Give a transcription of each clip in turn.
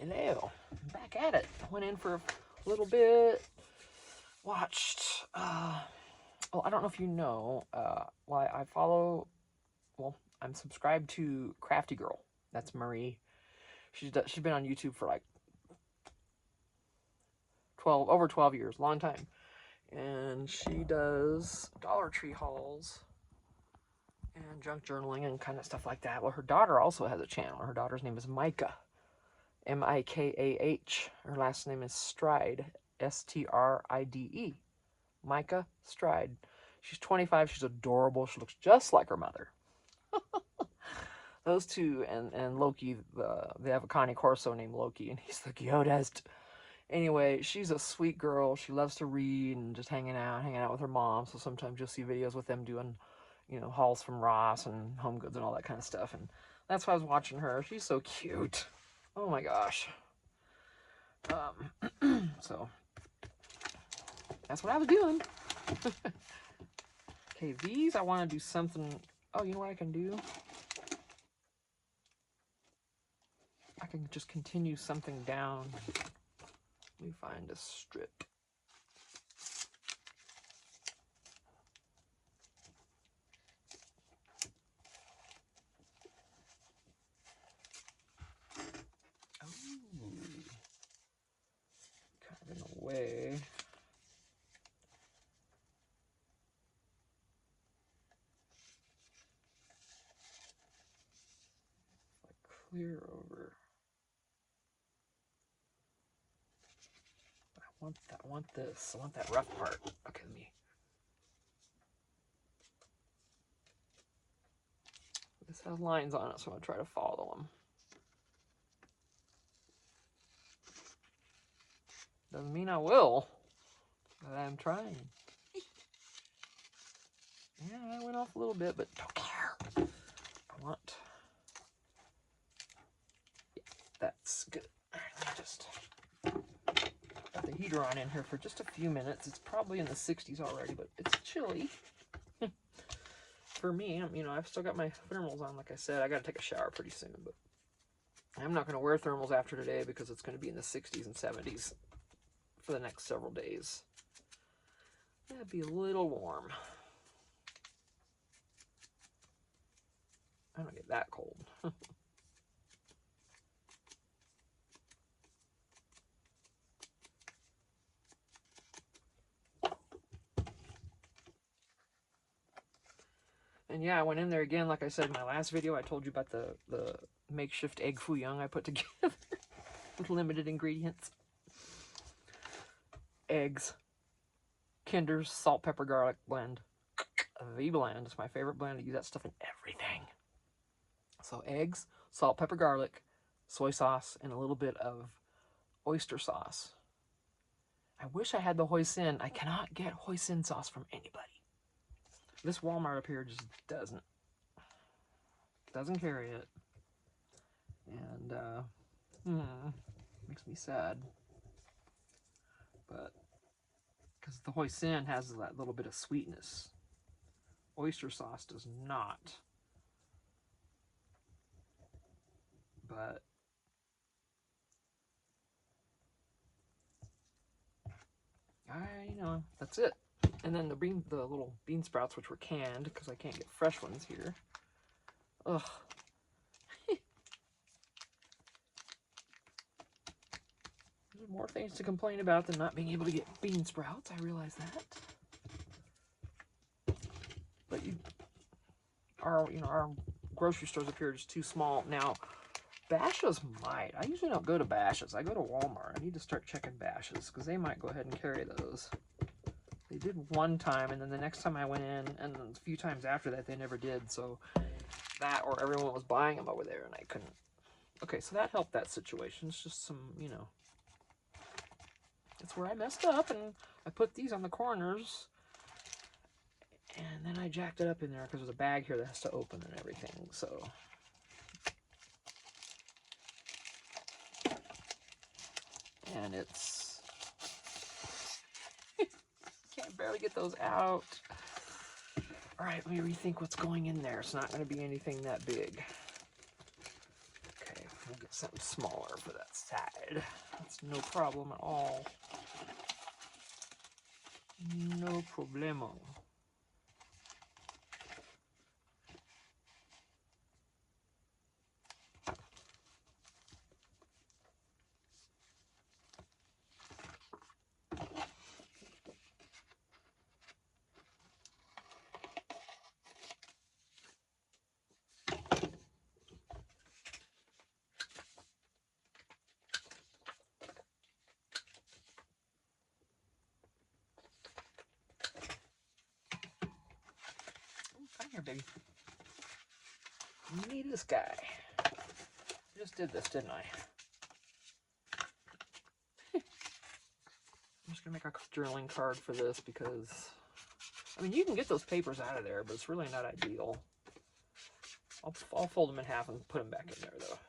Hello, I'm back at it. Went in for a little bit, watched, well, I don't know if you know, well, I follow, well, I'm subscribed to Crafty Girl. That's Marie. She's been on YouTube for like over 12 years, long time. And she does Dollar Tree hauls and junk journaling and kind of stuff like that. Well, her daughter also has a channel. Her daughter's name is Micah. Mikah. Her last name is Stride. Stride. Micah Stride. She's 25. She's adorable. She looks just like her mother. Those two and Loki, they have a Connie Corso named Loki, and he's the cutest. Anyway, she's a sweet girl. She loves to read and just hanging out with her mom. So sometimes you'll see videos with them doing, hauls from Ross and Home Goods and all that kind of stuff. And that's why I was watching her. She's so cute. Oh my gosh. So that's what I was doing. Okay, these I want to do something. Oh, you know what I can do? I can just continue something down. Let me find a strip. Oh, kind of in a way. Clear over. I want this. I want that rough part. Okay, let me. This has lines on it, so I'm gonna try to follow them. Doesn't mean I will, but I'm trying. Yeah, I went off a little bit, but don't care. I want. Yeah, that's good. All right, let me just got the heater on in here for just a few minutes. It's probably in the 60s already, but it's chilly. For me, I've still got my thermals on. Like I said, I got to take a shower pretty soon, but I'm not going to wear thermals after today because it's going to be in the 60s and 70s for the next several days. That'd be a little warm. I don't get that cold. And yeah, I went in there again, like I said in my last video. I told you about the makeshift egg foo young I put together with limited ingredients. Eggs, Kinder's salt, pepper, garlic blend. The blend is my favorite blend. I use that stuff in everything. So eggs, salt, pepper, garlic, soy sauce, and a little bit of oyster sauce. I wish I had the hoisin. I cannot get hoisin sauce from anybody. This Walmart up here just doesn't carry it. And makes me sad. But because the hoisin has that little bit of sweetness, oyster sauce does not. But that's it. And then the little bean sprouts, which were canned because I can't get fresh ones here. Ugh. There's more things to complain about than not being able to get bean sprouts. I realize that. But our grocery stores up here are just too small. Now, Bashas' might. I usually don't go to Bashas'. I go to Walmart. I need to start checking Bashas' because they might go ahead and carry those. They did one time, and then the next time I went in, and a few times after that, they never did. So that, or everyone was buying them over there, and I couldn't. Okay, so that helped that situation. It's just some, it's where I messed up, and I put these on the corners, and then I jacked it up in there because there's a bag here that has to open and everything. So. And it's can't barely get those out. All right, let me rethink what's going in there. It's not going to be anything that big. Okay, we'll get something smaller for that side. That's no problem at all. No problemo. Come here, baby. You need this guy. I just did this, didn't I? I'm just gonna make a journaling card for this because, I mean, you can get those papers out of there, but it's really not ideal. I'll fold them in half and put them back in there, though.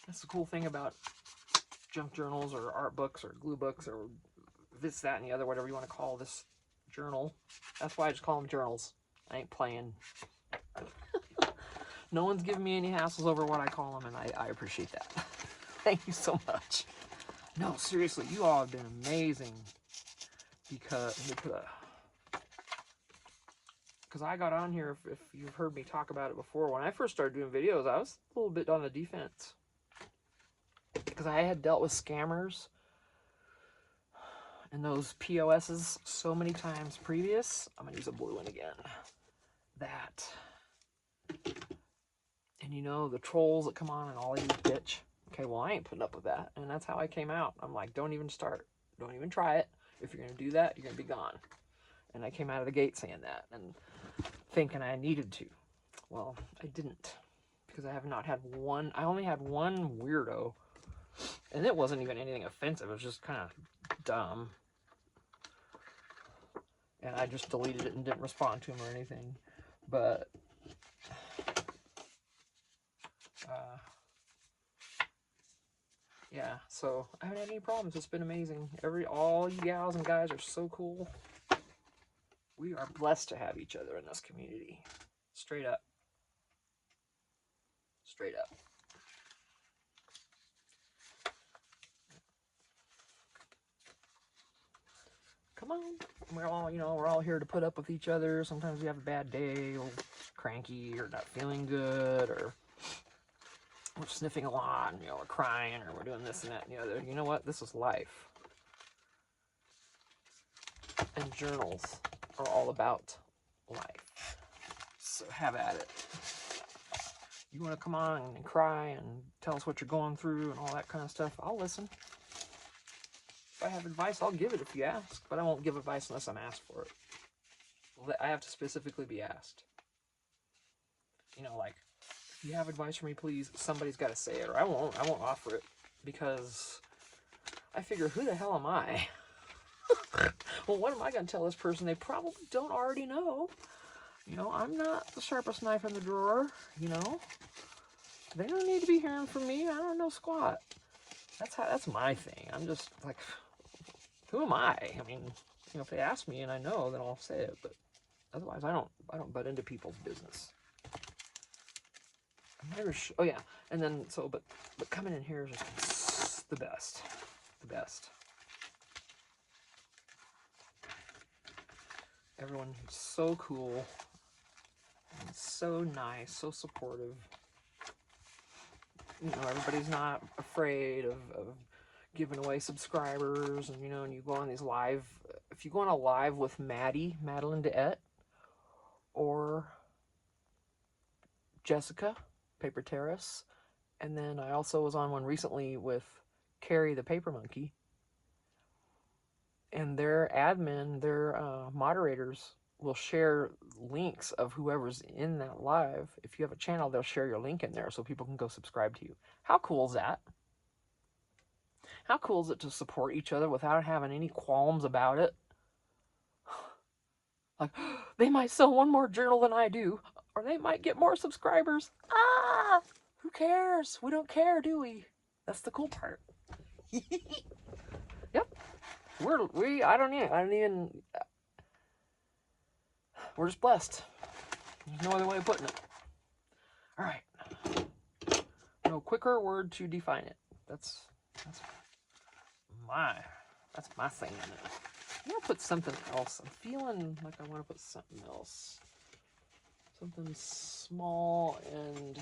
That's the cool thing about junk journals or art books or glue books or this, that, and the other, whatever you want to call this journal. That's why I just call them journals. I ain't playing. No one's giving me any hassles over what I call them, and I appreciate that. Thank you so much. No, seriously, you all have been amazing. Because I got on here, if you've heard me talk about it before, when I first started doing videos, I was a little bit on the defense. Because I had dealt with scammers and those POSs so many times previous. I'm going to use a blue one again. That. And you know, the trolls that come on and all they do is bitch. Okay, well, I ain't putting up with that. And that's how I came out. I'm like, don't even start. Don't even try it. If you're going to do that, you're going to be gone. And I came out of the gate saying that and thinking I needed to. Well, I didn't. Because I have not had one. I only had one weirdo. And it wasn't even anything offensive. It was just kind of dumb. And I just deleted it and didn't respond to him or anything. But yeah, so I haven't had any problems. It's been amazing. All you gals and guys are so cool. We are blessed to have each other in this community. Straight up. Straight up. Come on. We're all here to put up with each other. Sometimes we have a bad day, or cranky, or not feeling good, or we're sniffing a lot, and, we're crying, or we're doing this and that and the other. You know what? This is life. And journals are all about life. So have at it. You want to come on and cry and tell us what you're going through and all that kind of stuff, I'll listen. If I have advice, I'll give it if you ask, but I won't give advice unless I'm asked for it. I have to specifically be asked. Like, if you have advice for me, please, somebody's got to say it, or I won't offer it, because I figure, who the hell am I? Well, what am I going to tell this person they probably don't already know? I'm not the sharpest knife in the drawer, They don't need to be hearing from me. I don't know squat. That's my thing. I'm just like, who am I? I mean, if they ask me and I know, then I'll say it, but otherwise I don't butt into people's business. Oh yeah, and then but coming in here is just the best. The best. Everyone's so cool, and so nice, so supportive. Everybody's not afraid of giving away subscribers, and and you go on these live. If you go on a live with Madeline DeEtte, or Jessica, Paper Terrace, and then I also was on one recently with Carrie the Paper Monkey, and their admin, their moderators will share links of whoever's in that live. If you have a channel, they'll share your link in there so people can go subscribe to you. How cool is that? How cool is it to support each other without having any qualms about it? Like, they might sell one more journal than I do, or they might get more subscribers. Who cares? We don't care, do we? That's the cool part. Yep. I don't even, we're just blessed. There's no other way of putting it. All right. No quicker word to define it. That's my saying it. I'm gonna put something else. I'm feeling like I want to put something else. Something small and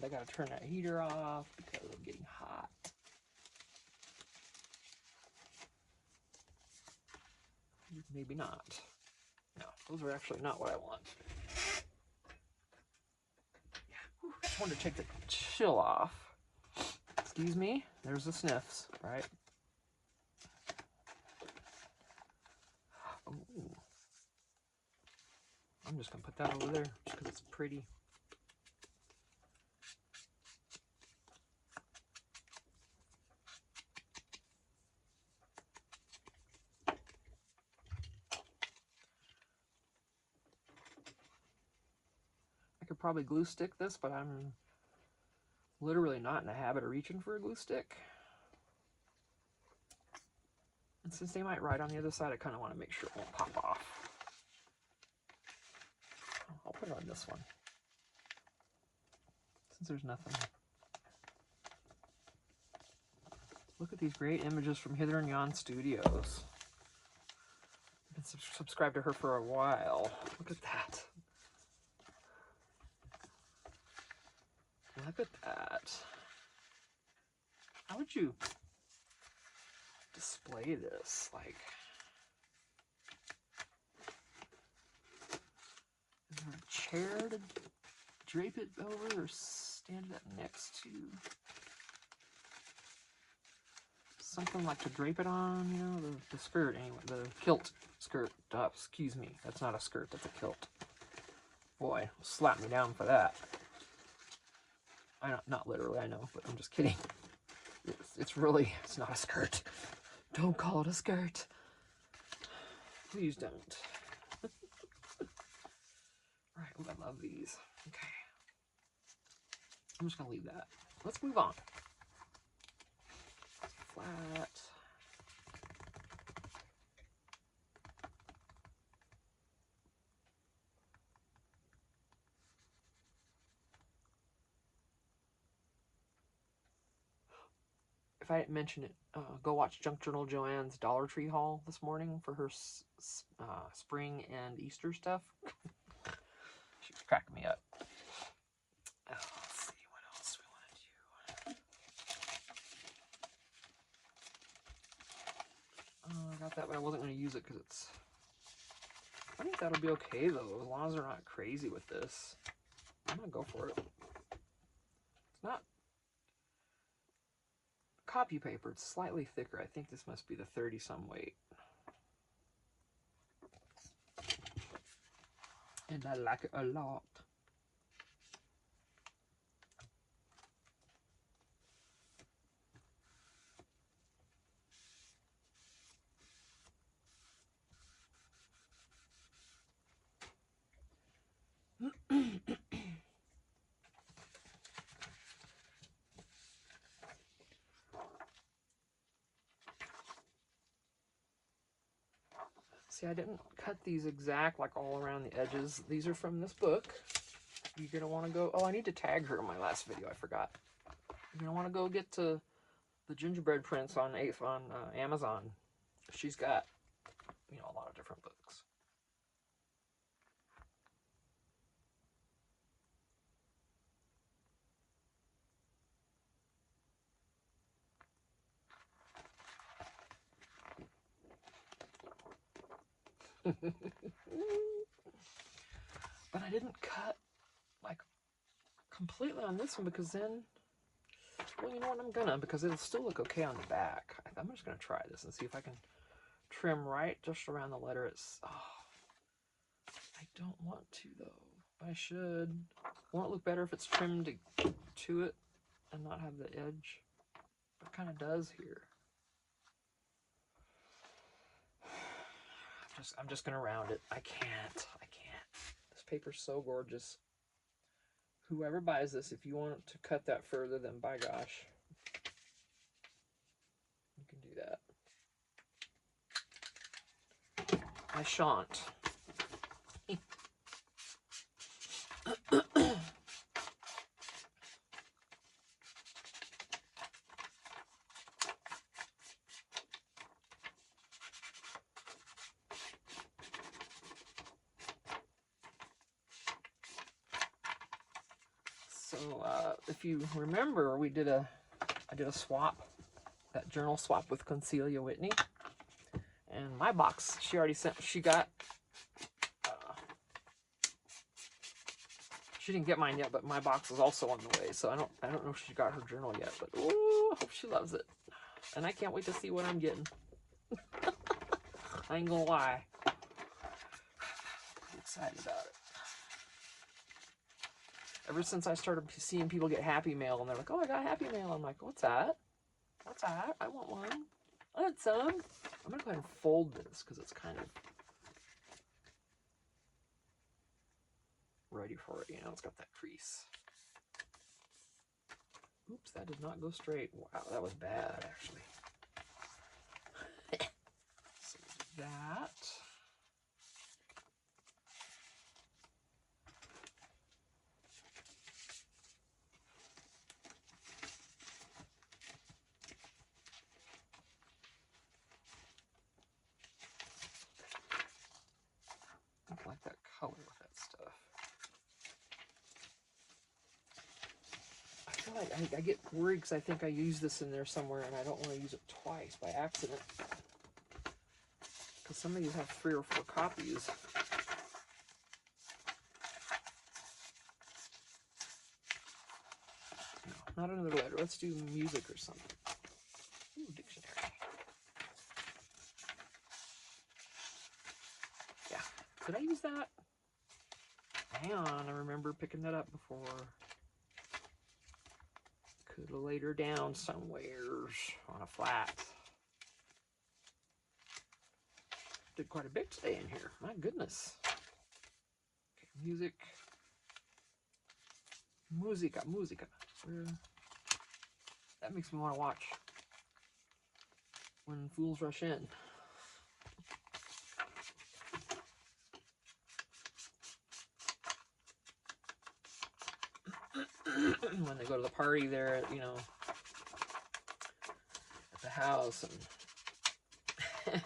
I gotta turn that heater off because I'm getting hot. Maybe not. No, those are actually not what I want. Yeah, just wanted to take the chill off. Excuse me, there's the sniffs, right? Ooh. I'm just gonna put that over there just because it's pretty. I could probably glue stick this, but I'm literally not in the habit of reaching for a glue stick. And since they might ride on the other side, I kind of want to make sure it won't pop off. I'll put it on this one. Since there's nothing. Look at these great images from Hither and Yon Studios. I've been subscribed to her for a while. Look at that. Look at that. How would you display this? Like, is there a chair to drape it over or stand it up next to? Something like to drape it on, you know, the skirt anyway, the kilt skirt. Excuse me, that's not a skirt, that's a kilt. Boy, slap me down for that. I know, not literally, I know, but I'm just kidding. It's really, it's not a skirt. Don't call it a skirt. Please don't. Alright, oh, I love these. Okay. I'm just gonna leave that. Let's move on. Flat. If I didn't mention it, go watch Junk Journal Joanne's Dollar Tree haul this morning for her spring and Easter stuff. She was cracking me up. Let's see, what else do we want to do? I got that, but I wasn't going to use it because it's... I think that'll be okay, though, as long as they're not crazy with this. I'm going to go for it. It's not copy paper. It's slightly thicker. I think this must be the 30-some weight. And I like it a lot. See, I didn't cut these exact, like all around the edges. These are from this book. You're going to want to go... Oh, I need to tag her in my last video. I forgot. You're going to want to go get to the gingerbread prints on Amazon. She's got, you know, a lot of different books. But I didn't cut like completely on this one because then, well, you know what, I'm gonna, because it'll still look okay on the back. I'm just gonna try this and see if I can trim right just around the letter. It's, oh, I don't want to though. I should. Won't it look better if it's trimmed to it and not have the edge? It kind of does here. I'm just gonna round it. I can't. This paper's so gorgeous. Whoever buys this, if you want to cut that further, then by gosh, you can do that. I shan't. So if you remember, I did a swap, that journal swap with Concealia Whitney, and my box she already sent. She got. She didn't get mine yet, but my box is also on the way. So I don't know if she got her journal yet, but ooh, I hope she loves it. And I can't wait to see what I'm getting. I ain't gonna lie. I'm excited about it. Ever since I started seeing people get Happy Mail, and they're like, "Oh, I got Happy Mail," I'm like, "What's that? What's that? I want one. I want some." I'm gonna go ahead and fold this because it's kind of ready for it. You know, it's got that crease. Oops, that did not go straight. Wow, that was bad, actually. So that. I don't like that color with that stuff. I feel like I get worried because I think I used this in there somewhere and I don't want to use it twice by accident. Because some of these have 3 or 4 copies. No, not another letter. Let's do music or something. Ooh, dictionary. Yeah. Did I use that? Hang on, I remember picking that up before. Could have laid her down somewhere on a flat. Did quite a bit today in here. My goodness. Okay, music. Musica. Where? That makes me want to watch When Fools Rush In. When they go to the party there, you know, at the house, and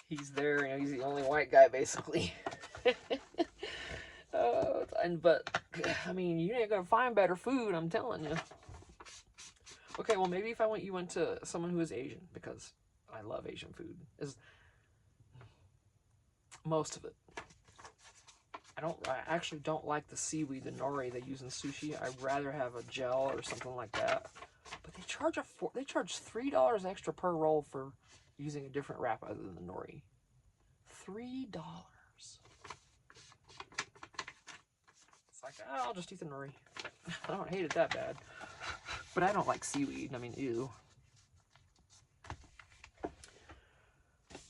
he's there, you know, he's the only white guy basically. But I mean, you ain't gonna find better food, I'm telling you. Okay, well maybe if you went to someone who is Asian, because I love Asian food. Is most of it. I actually don't like the seaweed, the nori they use in sushi. I'd rather have a gel or something like that. But they charge $3 extra per roll for using a different wrap other than the nori. $3. It's like, oh, I'll just eat the nori. I don't hate it that bad. But I don't like seaweed. I mean, ew.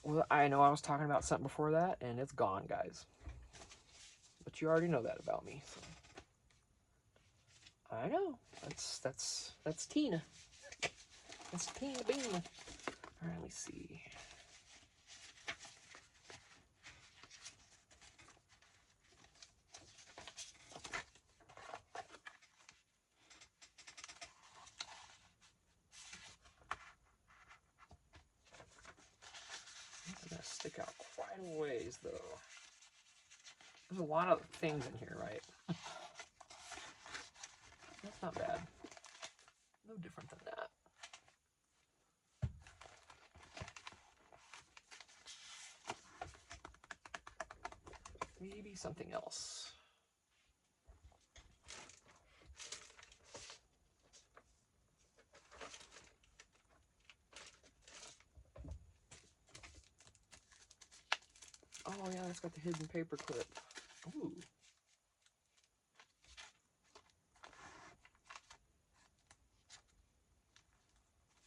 Well, I know I was talking about something before that, and it's gone, guys. But you already know that about me. So. I know. That's Tina. That's Tina Bean. All right, let me see. It's gonna stick out quite a ways, though. There's a lot of things in here, right? That's not bad. No different than that. Maybe something else. Oh yeah, it's got the hidden paper clip. Ooh.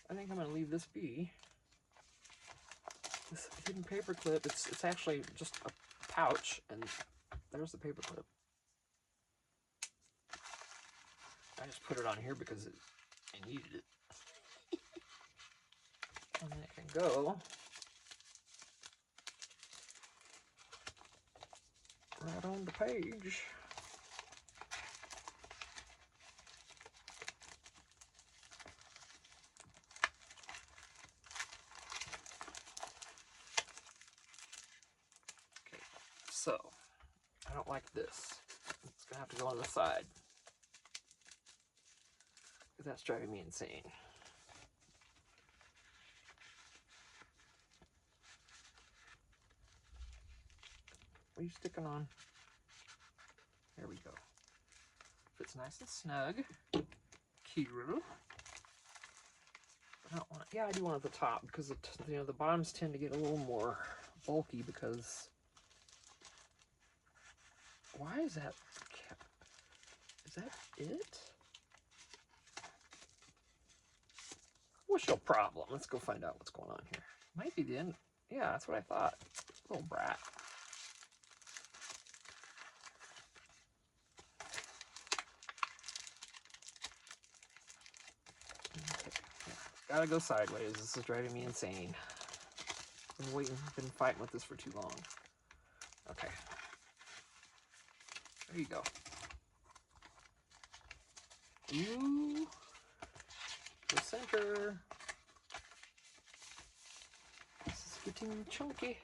I think I'm gonna leave this be. This hidden paper clip, it's actually just a pouch, and there's the paper clip. I just put it on here because I needed it. And then it can go right on the page. Okay, so I don't like this. It's gonna have to go on the side. because that's driving me insane. What are you sticking on? There we go. Fits nice and snug. Cute. I don't want it. Yeah, I do want it at the top because it, you know, the bottoms tend to get a little more bulky because. Why is that? Is that it? What's your problem? Let's go find out what's going on here. Might be the end. Yeah, that's what I thought. Little brat. Okay. Yeah. Gotta go sideways. This is driving me insane. Been fighting with this for too long. Okay. There you go. Ooh. The center. This is getting chunky.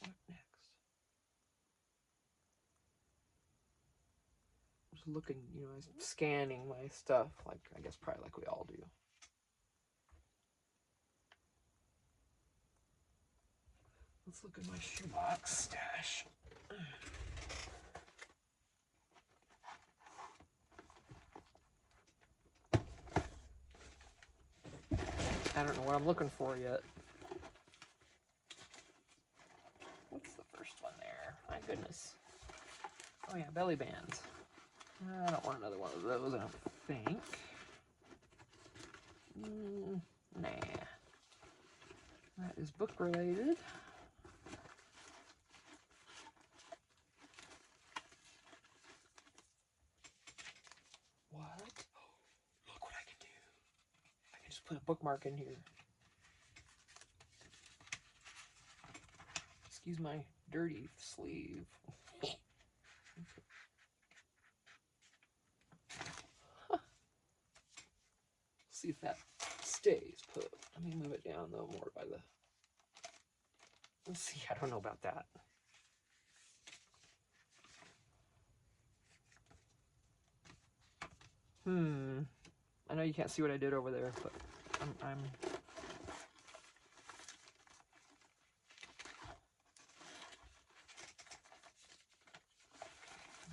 What next? Just looking, you know, scanning my stuff, like I guess probably like we all do. Let's look at my shoebox stash. I don't know what I'm looking for yet. What's the first one there? My goodness. Oh yeah, belly bands. I don't want another one of those, I don't think. Nah. That is book related. What? Look what I can do. I can just put a bookmark in here. Excuse my dirty sleeve. See if that stays put. Let me move it down though more by the. Let's see. I don't know about that. I know you can't see what I did over there, but I'm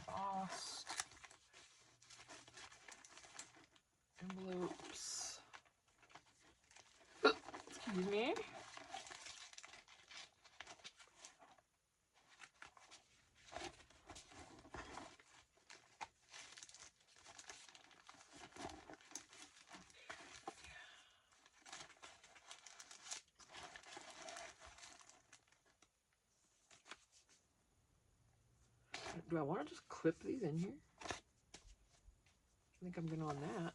embossed envelopes. Excuse me. Do I want to just clip these in here? I think I'm gonna on that.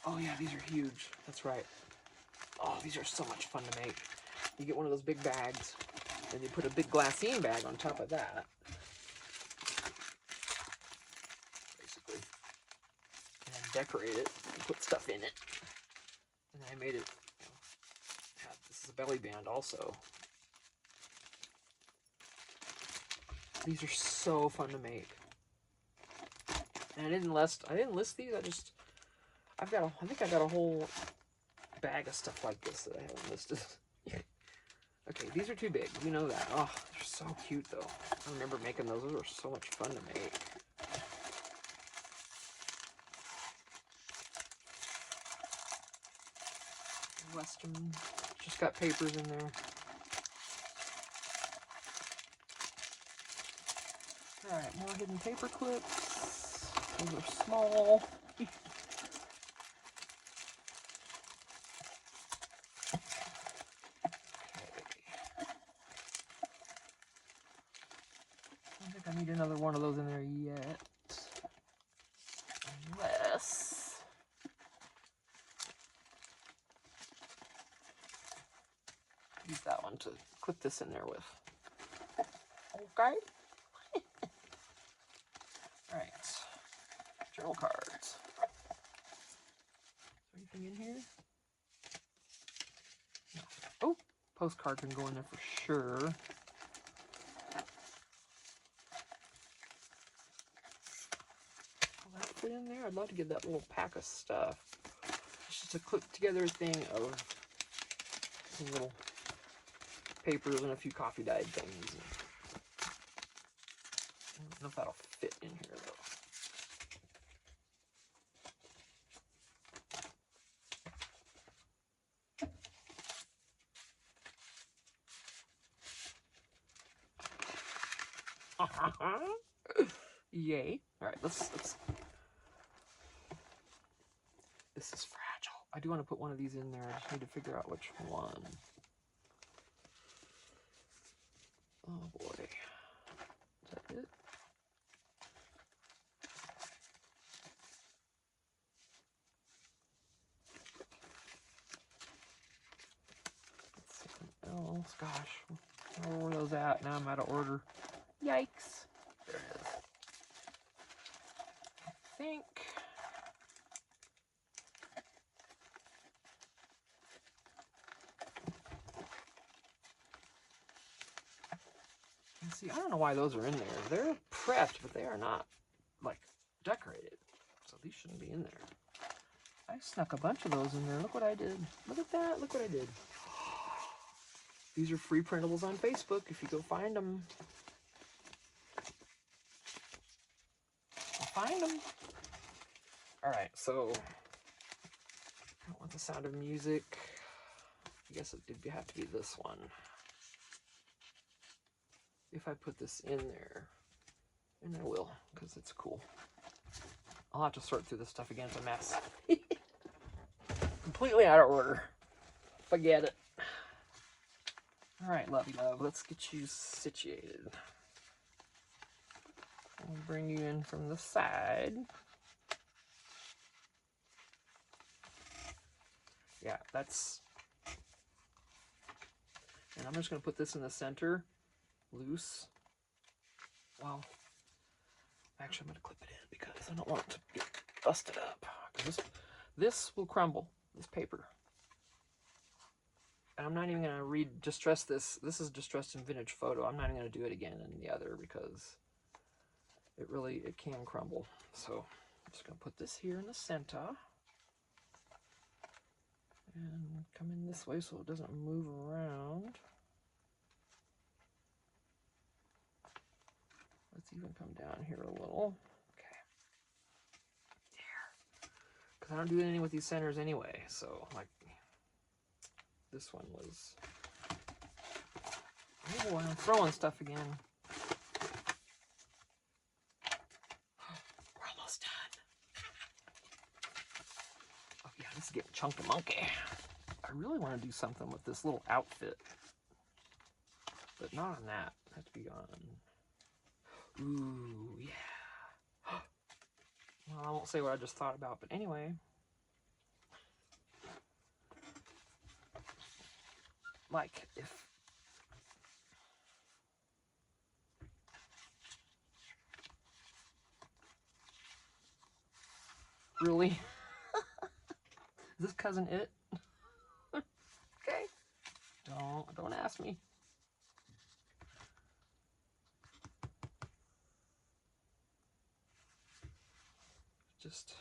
Oh yeah, these are huge. That's right. Oh, these are so much fun to make. You get one of those big bags, and you put a big glassine bag on top of that. Basically. And then decorate it and put stuff in it. And I made it, you know, this is a belly band also. These are so fun to make. And I didn't list these. I think I got a whole bag of stuff like this that I haven't listed. Okay, these are too big. You know that. Oh, they're so cute though. I remember making those. Those were so much fun to make. Western. Just got papers in there. Alright, more hidden paper clips. Those are small. I don't think I need another one of those in there yet. Unless... use that one to clip this in there with. Okay. Alright. Journal cards. Is there anything in here? Postcard can go in there for sure. Will that fit in there? I'd love to get that little pack of stuff. It's just a clip together thing of some little papers and a few coffee dyed things. I don't know if that'll fit in here though. Yay. All right, let's. This is fragile. I do want to put one of these in there. I just need to figure out which one. Oh boy. Is that it? Something else. Gosh. Where were those at? Now I'm out of order. Yikes. There it is. I think. See, I don't know why those are in there. They're prepped, but they are not, like, decorated. So these shouldn't be in there. I snuck a bunch of those in there. Look what I did. Look at that. Look what I did. These are free printables on Facebook if you go find them. Find them. All right, so I don't want the sound of music. I guess it did have to be this one. If I put this in there, and I will, because it's cool. I'll have to sort through this stuff again. It's a mess. Completely out of order. Forget it. All right, lovey love, let's get you situated. I'll bring you in from the side. Yeah, that's... And I'm just going to put this in the center, loose. Well, actually I'm going to clip it in because I don't want it to get busted up. This will crumble, this paper. And I'm not even going to distress this. This is distressed in vintage photo. I'm not even going to do it again in the other because it can crumble. So I'm just going to put this here in the center. And come in this way so it doesn't move around. Let's even come down here a little. Okay. There. Because I don't do anything with these centers anyway. So, like, this one was... Oh, I'm throwing stuff again. We're almost done. Oh, yeah, this is getting chunky monkey. I really want to do something with this little outfit. But not on that. It has to be on... Ooh, yeah. Well, I won't say what I just thought about, but anyway. Like, if... Really? Is this cousin it? Okay. Don't ask me. Just...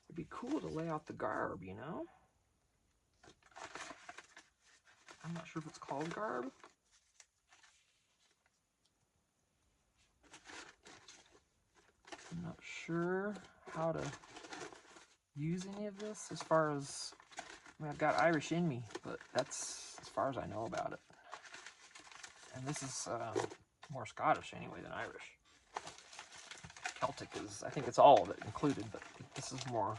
It'd be cool to lay out the garb, you know? I'm not sure if it's called garb. I'm not sure how to use any of this as far as... I mean, I've got Irish in me, but that's as far as I know about it. And this is more Scottish anyway than Irish. Celtic is, I think it's all of it included, but this is more,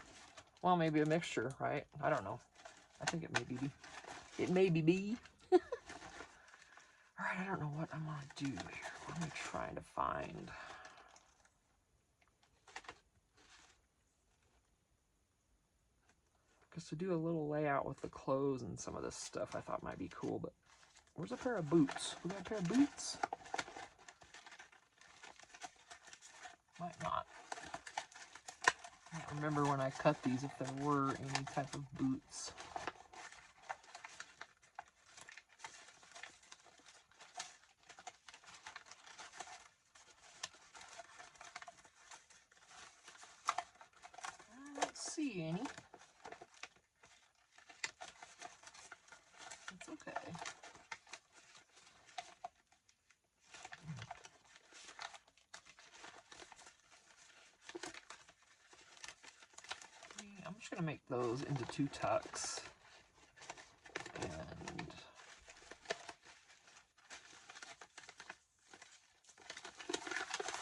well, maybe a mixture, right? I don't know. I think it may be. It may be. All right, I don't know what I'm going to do here. What am I trying to find? Because to do a little layout with the clothes and some of this stuff I thought might be cool, but where's a pair of boots? We got a pair of boots? Might not. I don't remember when I cut these if there were any type of boots. see any. It's okay. I'm just going to make those into 2 tucks. And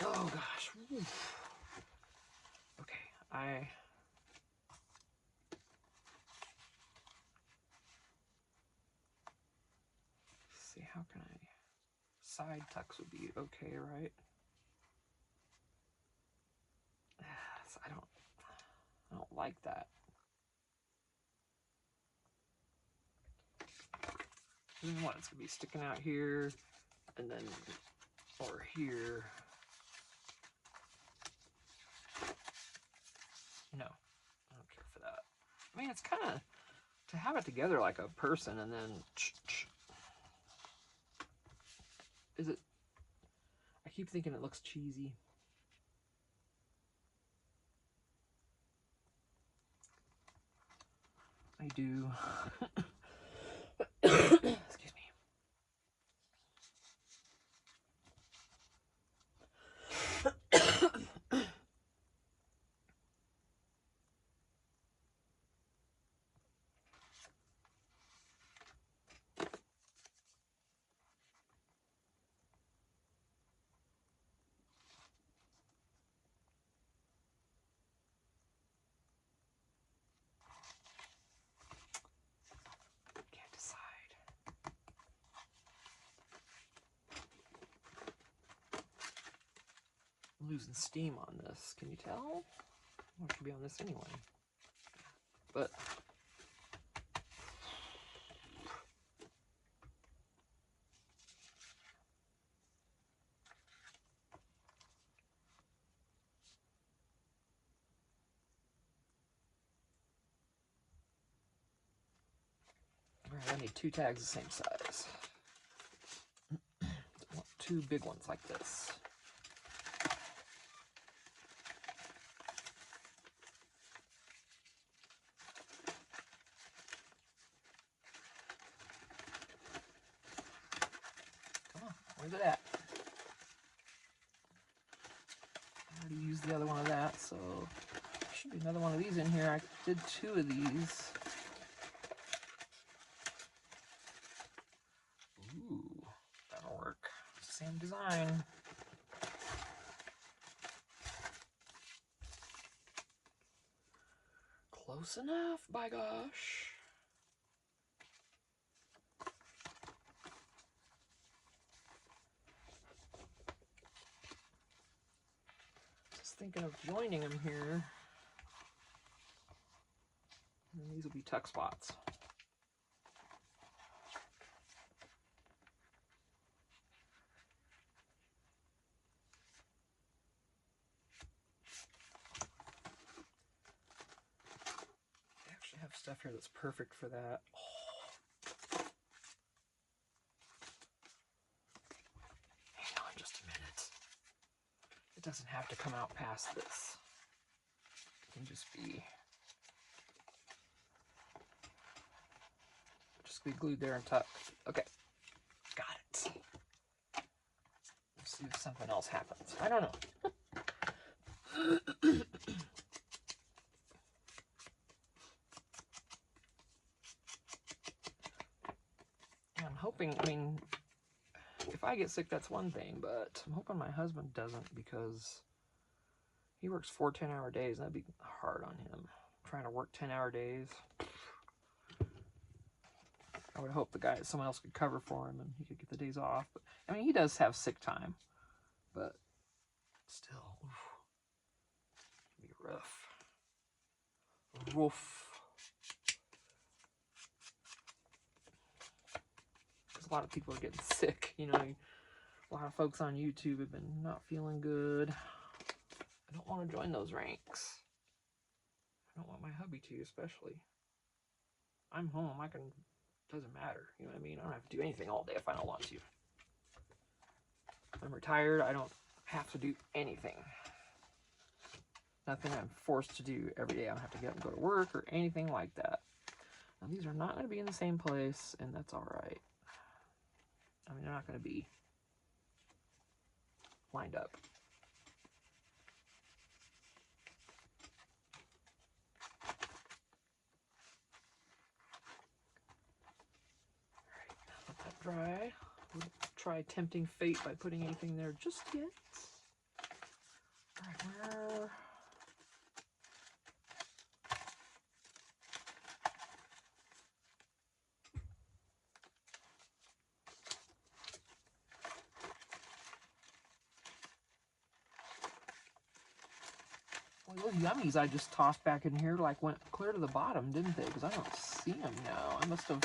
oh gosh. Oof. Okay, see, how can I, side tucks would be okay, right? I don't like that. And then what, it's gonna be sticking out here, and then, or here. No, I don't care for that. I mean, it's kind of, to have it together like a person, and then, is it, I keep thinking it looks cheesy. I do. Excuse me. Can't decide. I'm losing steam on this. Can you tell? I should be on this anyway. But I need 2 tags the same size. I want 2 big ones like this. Come on, where's it at? I already used the other one of that, so there should be another one of these in here. I did 2 of these. Ooh, that'll work. Same design. Close enough, by gosh. Just thinking of joining them here. And these will be tuck spots. I actually have stuff here that's perfect for that. Oh. Hang on just a minute. It doesn't have to come out past this. It can just be glued there and tucked. Okay, got it. Let's see if something else happens. I don't know. I'm hoping, I mean, if I get sick, that's one thing, but I'm hoping my husband doesn't, because he works 4 10-hour days, and that'd be hard on him. Trying to work 10-hour days. I would hope someone else could cover for him and he could get the days off. But I mean, he does have sick time, but still, oof, it'd be rough. Rough. Because a lot of people are getting sick, you know. A lot of folks on YouTube have been not feeling good. I don't want to join those ranks. I don't want my hubby to, especially. I'm home. Doesn't matter. You know what I mean? I don't have to do anything all day if I don't want to. I'm retired. I don't have to do anything. Nothing I'm forced to do every day. I don't have to get up and go to work or anything like that. Now, these are not going to be in the same place, and that's all right. I mean, they're not going to be lined up. Let that dry. Wouldn't try tempting fate by putting anything there just yet. All right, where? Well, those yummies I just tossed back in here like went clear to the bottom, didn't they? Because I don't see them now. I must have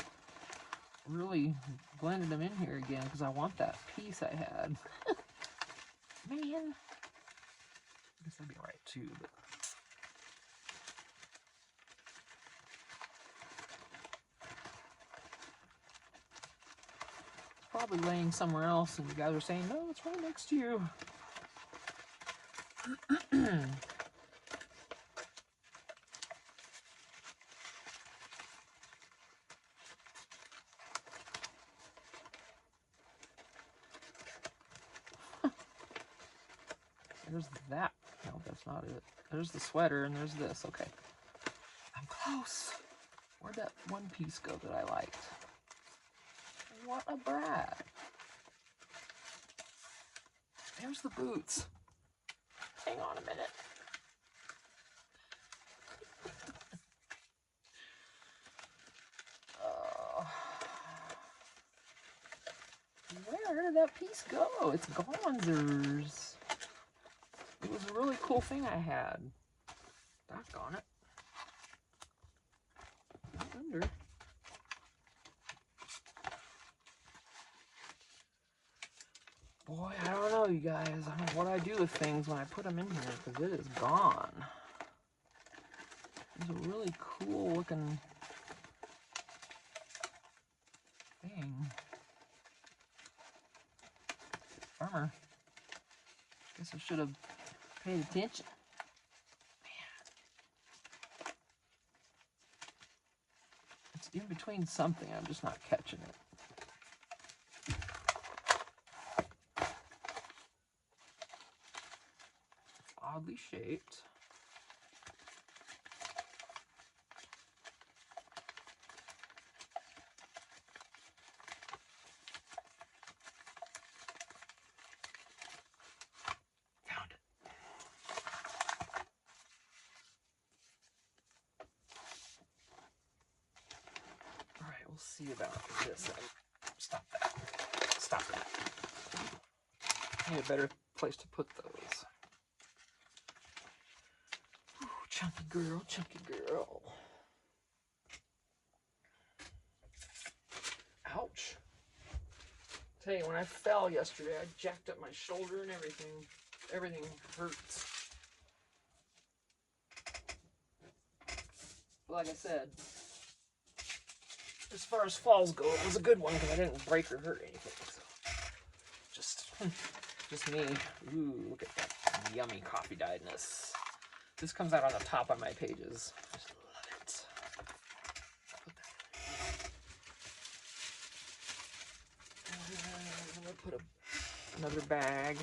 really blended them in here again because I want that piece I had. Man. I guess that'd be alright too, but it's probably laying somewhere else and you guys are saying, no, it's right next to you. There's that. No, that's not it. There's the sweater and there's this. Okay. I'm close. Where'd that one piece go that I liked? What a brat. There's the boots. Hang on a minute. Where did that piece go? It's gonzers. It was a really cool thing I had. Doggone it. I wonder. Boy, I don't know, you guys. I don't know what I do with things when I put them in here because it is gone. It's a really cool looking thing. Bummer. Guess I should have paid attention. Man. It's in between something. I'm just not catching it. It's oddly shaped. We'll see about this. Stop that. Stop that. I need a better place to put those. Ooh, chunky girl, chunky girl. Ouch. Tell you, when I fell yesterday, I jacked up my shoulder and everything. Everything hurts. But like I said, as far as falls go, it was a good one because I didn't break or hurt anything. So just me. Ooh, look at that yummy coffee dyedness. This comes out on the top of my pages. Just love it. I'm gonna put another bag.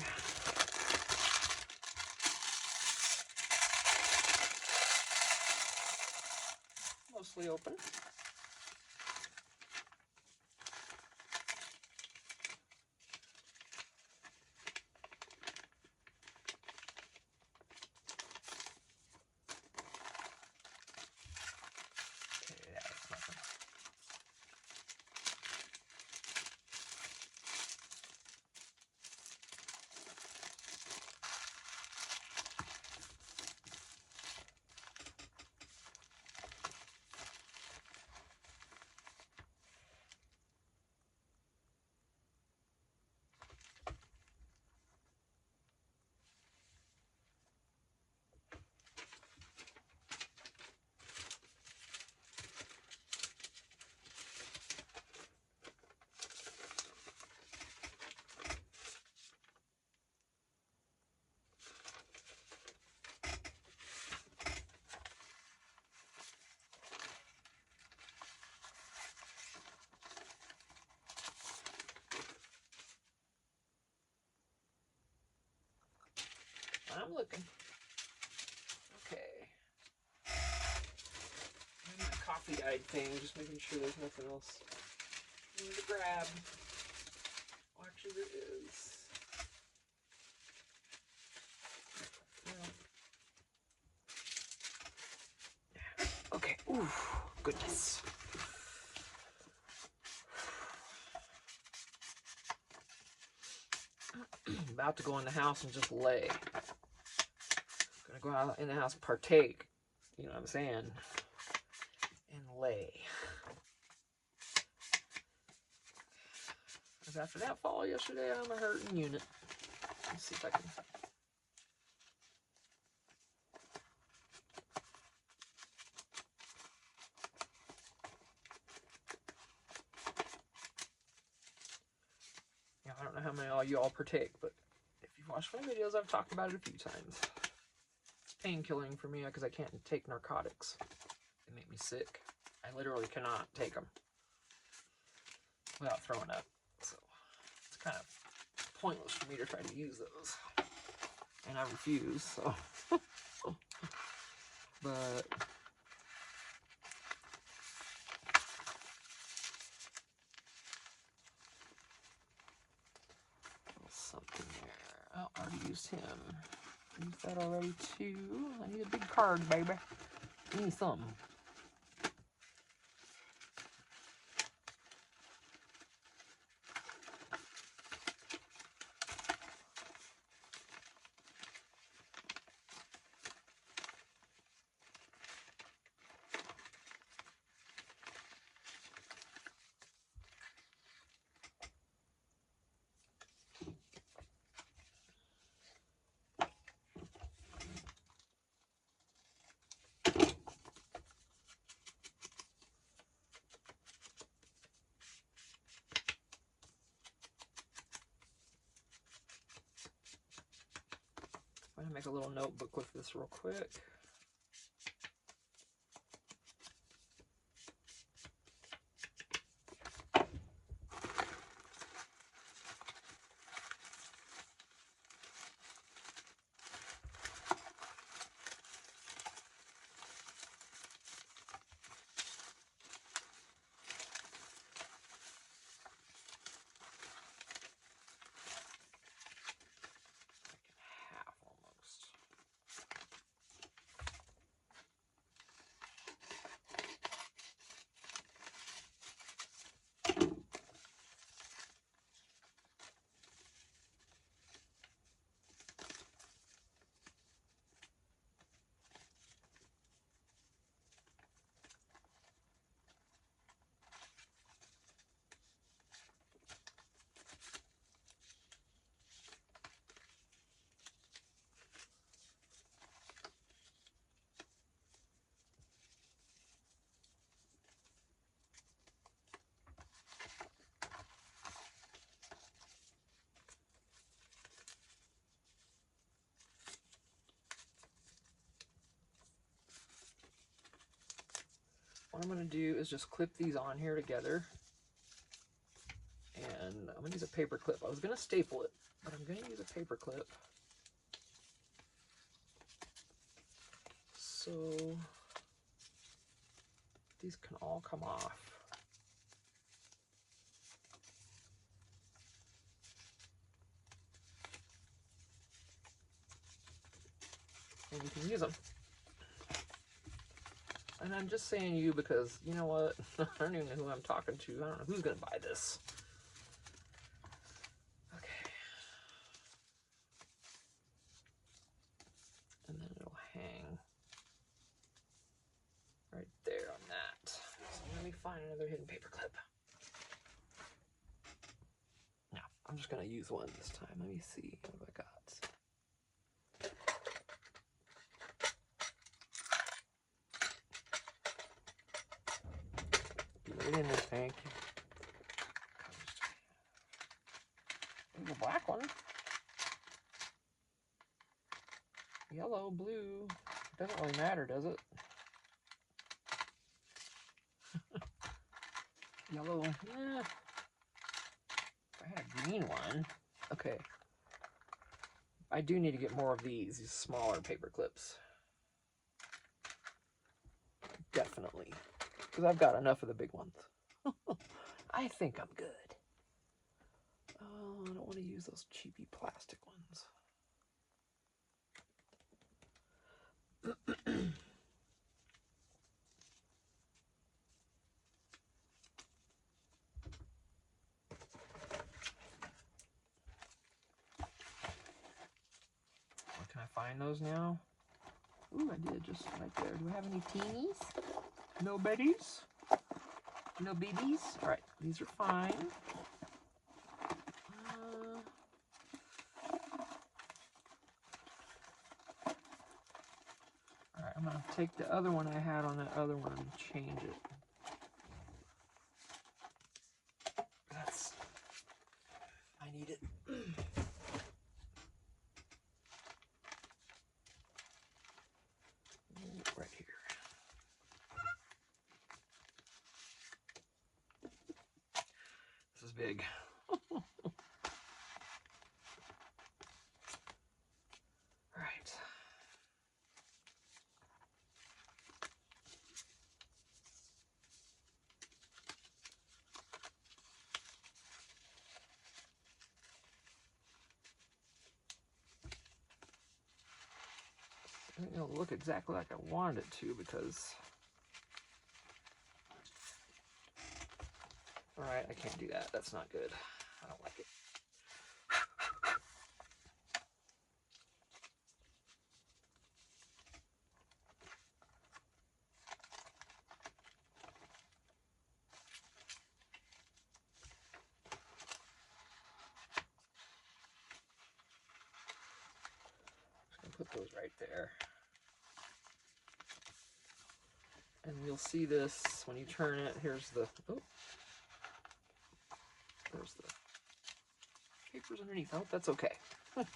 Mostly open. I'm looking. Okay. My coffee dyed thing, just making sure there's nothing else I need to grab. Oh, actually, there is. Yeah. Okay. Ooh, goodness. About to go in the house and just lay. Gonna go out in the house, partake. You know what I'm saying? And lay. Because after that fall yesterday, I'm a hurting unit. Let's see if I can. Yeah, I don't know how many of you all partake, but if you've watched my videos, I've talked about it a few times. It's painkilling for me because I can't take narcotics. They make me sick. I literally cannot take them without throwing up. So it's kind of pointless for me to try to use those. And I refuse, so. But something there. Oh, I already used him. Used that already too. I need a big card, baby. I need something. I'm gonna make a little notebook with this real quick. Half almost. What I'm going to do is just clip these on here together. And I'm going to use a paper clip. I was going to staple it, but I'm going to use a paper clip. So these can all come off. And you can use them. And I'm just saying you because, you know what? I don't even know who I'm talking to. I don't know who's going to buy this. Okay. And then it'll hang right there on that. So let me find another hidden paper clip. No, I'm just going to use one this time. Let me see what I got. Get in there, thank you. There's a black one. Yellow, blue. Doesn't really matter, does it? Yellow, yeah. If I had a green one, okay. If I do need to get more of these smaller paper clips. Definitely. Because I've got enough of the big ones. I think I'm good. Oh, I don't want to use those cheapy plastic ones. Can I find those now? Ooh, I did just right there. Do I have any teenies? No betties? No babies? All right, these are fine. All right, I'm gonna take the other one I had on that other one and change it. I need it. Right here. This is big. Right. I think it'll look exactly like I wanted it to because... Alright, I can't do that. That's not good. I don't like it. Put those right there. And you'll see this when you turn it. Here's the, oh, there's the papers underneath. I hope that's okay. Because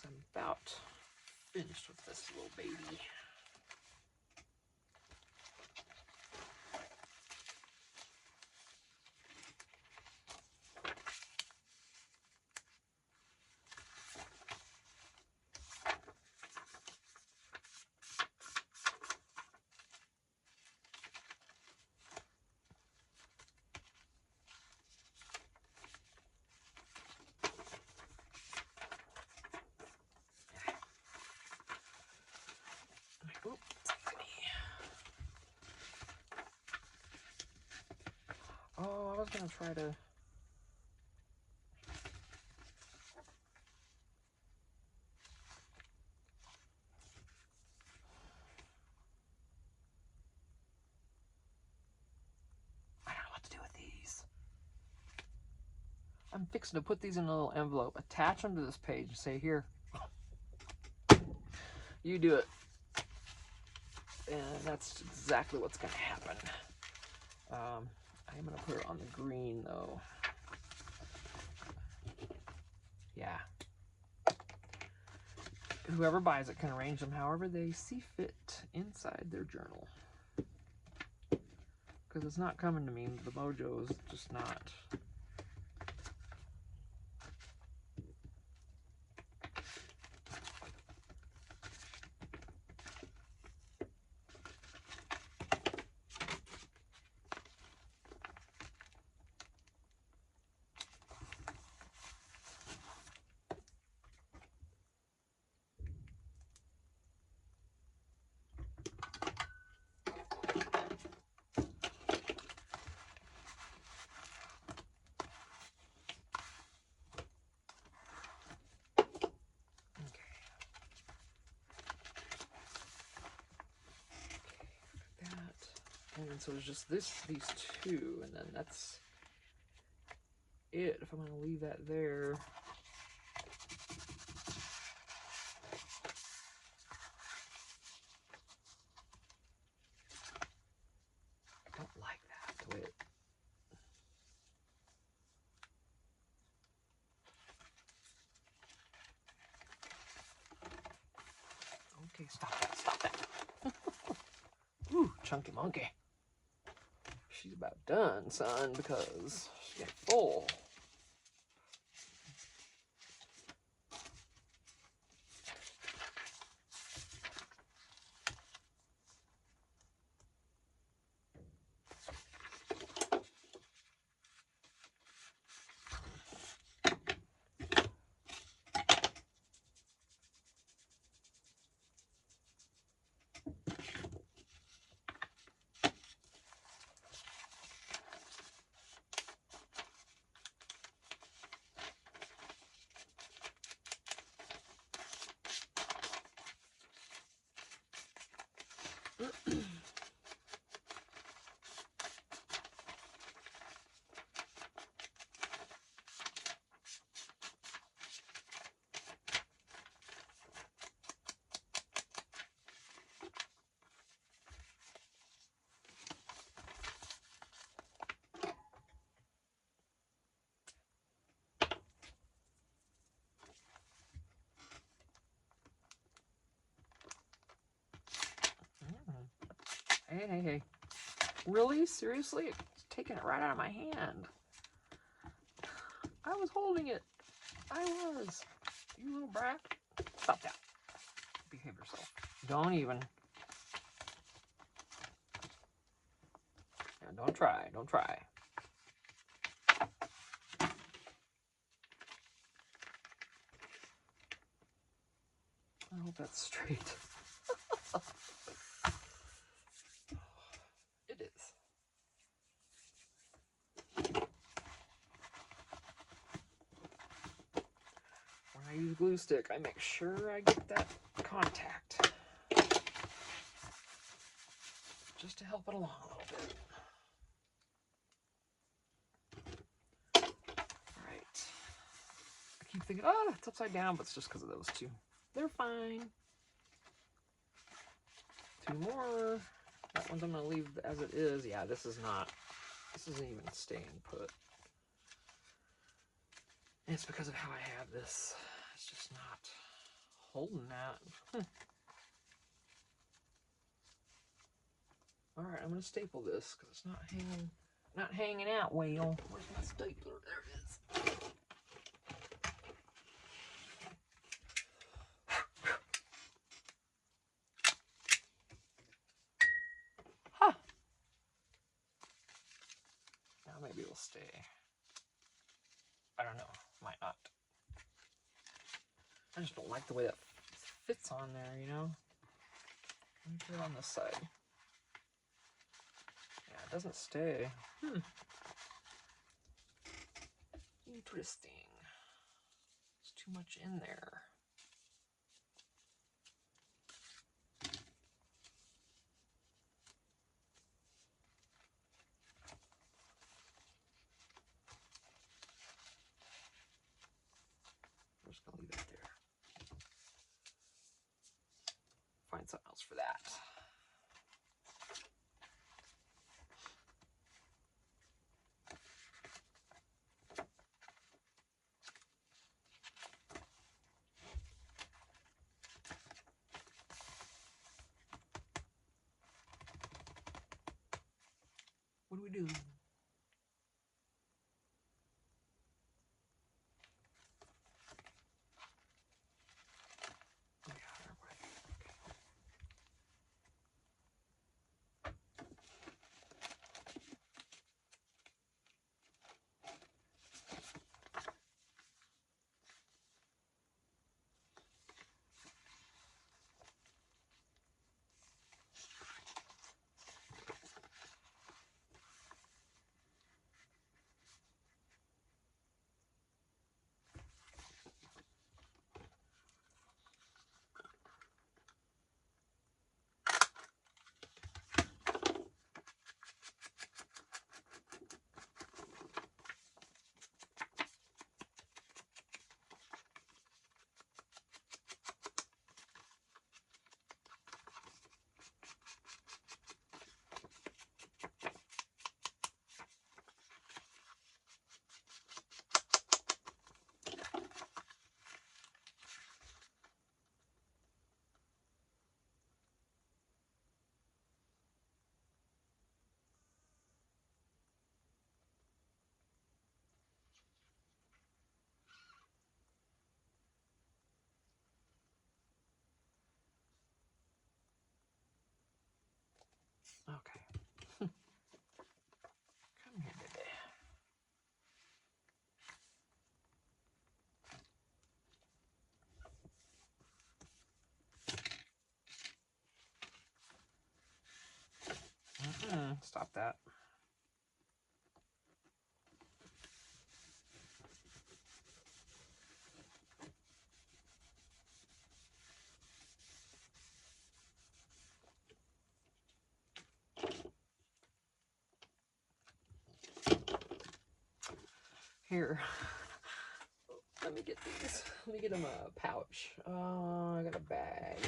I'm about finished with this little baby. Oh, I was going to try to... I don't know what to do with these. I'm fixing to put these in a little envelope, attach them to this page, and say, here, you do it. And that's exactly what's going to happen. I'm going to put it on the green, though. Yeah. Whoever buys it can arrange them however they see fit inside their journal. Because it's not coming to me. The mojo is just not. And so it's just these two, and then that's it. If I'm going to leave that there. I don't like that, the way it... Okay, stop that, stop that. Ooh, chunky monkey. She's about done, son, because she's getting full. Hey, hey, hey. Really? Seriously? It's taking it right out of my hand. I was holding it. I was. You little brat. Stop that. Behave yourself. Don't even. Yeah, don't try. Don't try. I hope that's straight. It is. When I use glue stick, I make sure I get that contact. Just to help it along a little bit. Alright. I keep thinking, oh, it's upside down, but it's just because of those two. They're fine. Two more. That one's I'm going to leave as it is. Yeah, this isn't even staying put. And it's because of how I have this. It's just not holding that. Alright, I'm going to staple this because it's not hanging out well. Where's my stapler? There it is. Huh. Now maybe it'll stay. I don't know. Might not. I just don't like the way that fits on there, you know? Let me put it on this side. Yeah, it doesn't stay. Interesting. There's too much in there. I'm just gonna leave it there. Find something else for that. What do we do? Okay. Come here, baby. Stop that. Here. Let me get these. Let me get them a pouch. Oh, I got a bag.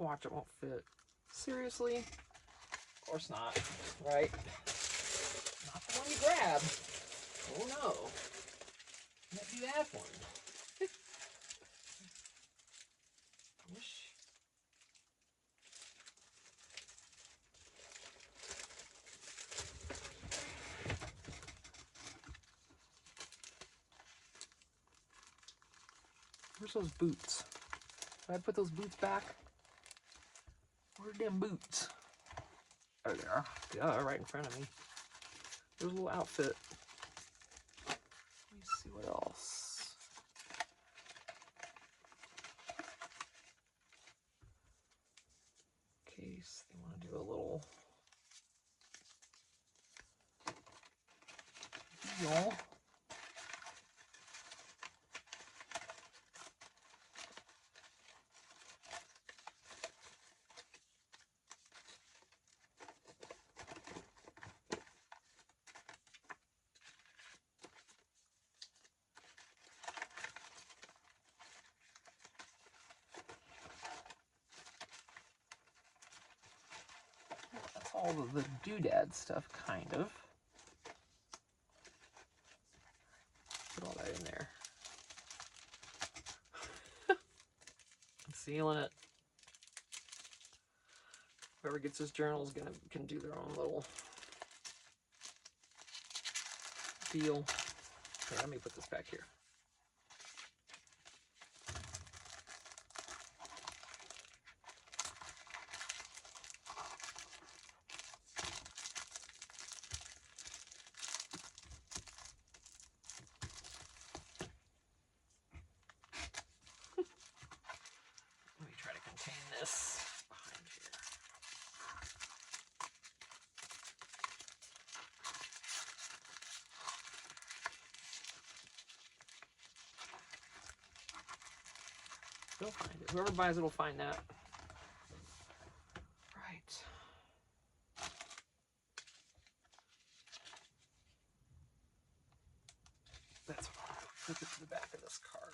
Watch, it won't fit. Seriously? Of course not, right? Not the one you grab. Oh no. What do you have one? I wish. Where's those boots? Did I put those boots back? Where are them boots? Oh, they are. Yeah, right in front of me. There's a little outfit. Let me see what else. In case they want to do a little deal. That's all of the doodad stuff, kind of. Put all that in there. I'm sealing it. Whoever gets this journal is can do their own little deal. Okay, let me put this back here. Let me try to contain this behind here. They'll find it. Whoever buys it will find that. Right. That's what I'll clip it to the back of this card.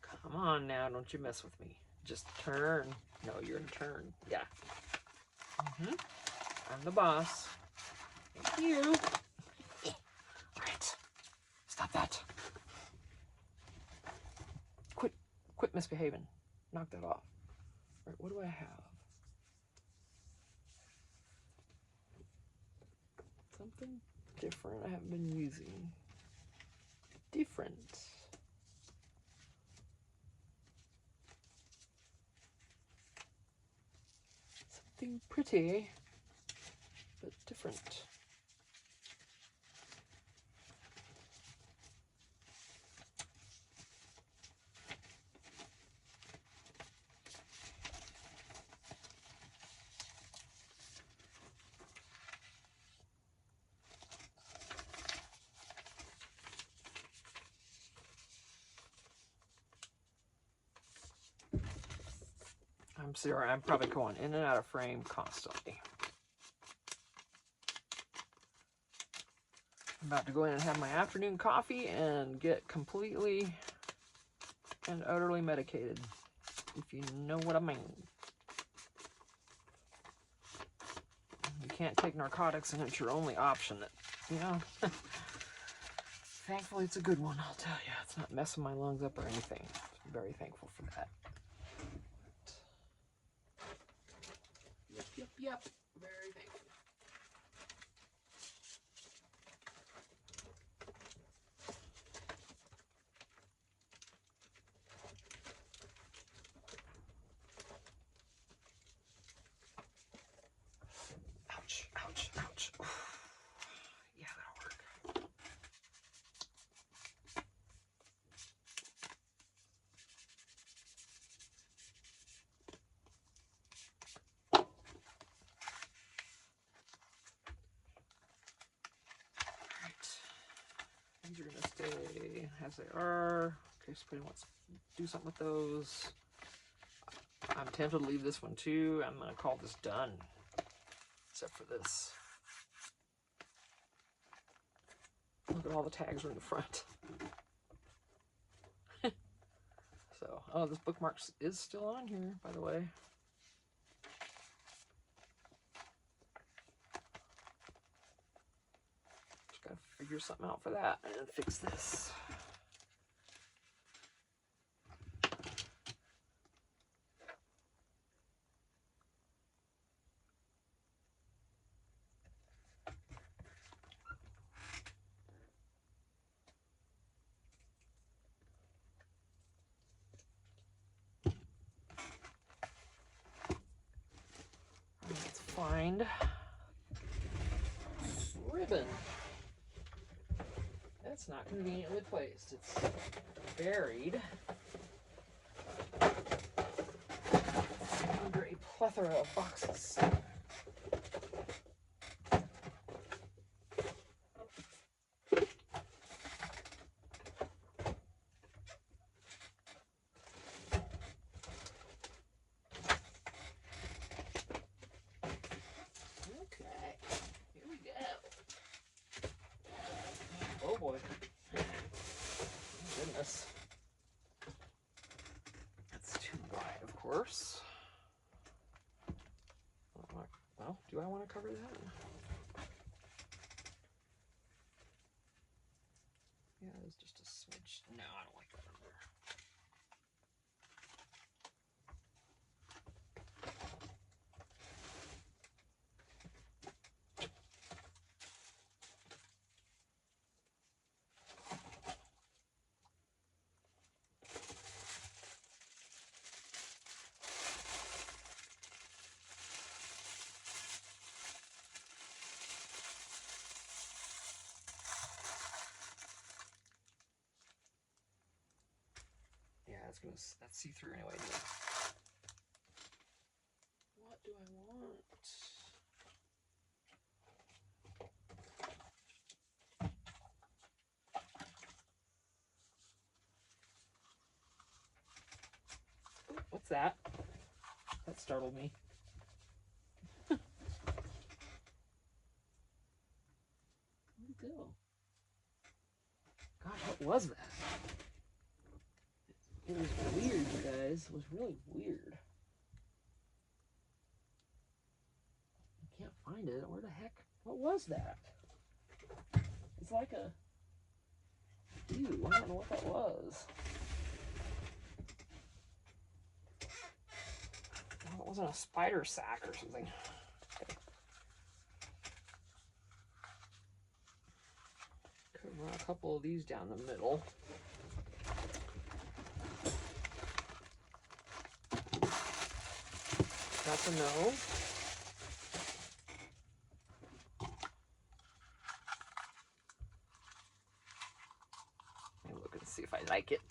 Come on now, don't you mess with me. Just turn. No, you're in turn. Yeah. I'm the boss. Thank you. Right. Stop that. Quit misbehaving. Knock that off. Right, what do I have? Something different I haven't been using. Different. Something pretty, but different. I'm sorry, I'm probably going in and out of frame constantly. I'm about to go in and have my afternoon coffee and get completely and utterly medicated, if you know what I mean. You can't take narcotics and it's your only option, you know? Thankfully, it's a good one, I'll tell you. It's not messing my lungs up or anything. I'm very thankful for that. Yep. Very thankful. Ouch, ouch, ouch. Yeah, that'll work. These are going to stay as they are. In case somebody wants to do something with those. I'm tempted to leave this one too. I'm going to call this done. Except for this. Look at all the tags are in the front. So, oh, this bookmark is still on here, by the way. Just gotta figure something out for that and then fix this. Let's find ribbon. That's not conveniently placed. It's buried under a plethora of boxes. Okay, here we go. Oh boy. Oh, goodness. That's too wide, of course. Well, do I want to cover that? Yeah, it's just a smidge. No, I don't like that on there. That's see-through anyway. What do I want? Ooh, what's that? That startled me. Where'd it go? Gosh, what was that? It was weird, you guys. It was really weird. I can't find it. Where the heck? What was that? It's like a... Ew, I don't know what that was. Well, it wasn't a spider sack or something. Okay. Could run a couple of these down the middle. That's a no. Let me look and see if I like it.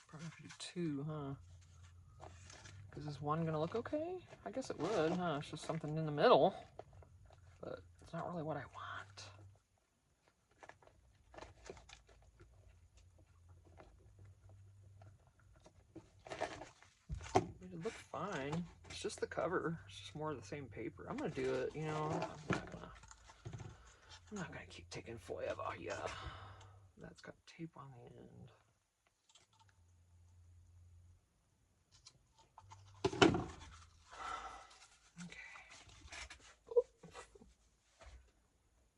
Probably have to do two, huh? Is this one gonna look okay? I guess it would, huh? It's just something in the middle, but it's not really what I want. It looked fine. It's just the cover. It's just more of the same paper. I'm gonna do it, you know. I'm not gonna keep taking forever. Yeah, that's got tape on the end.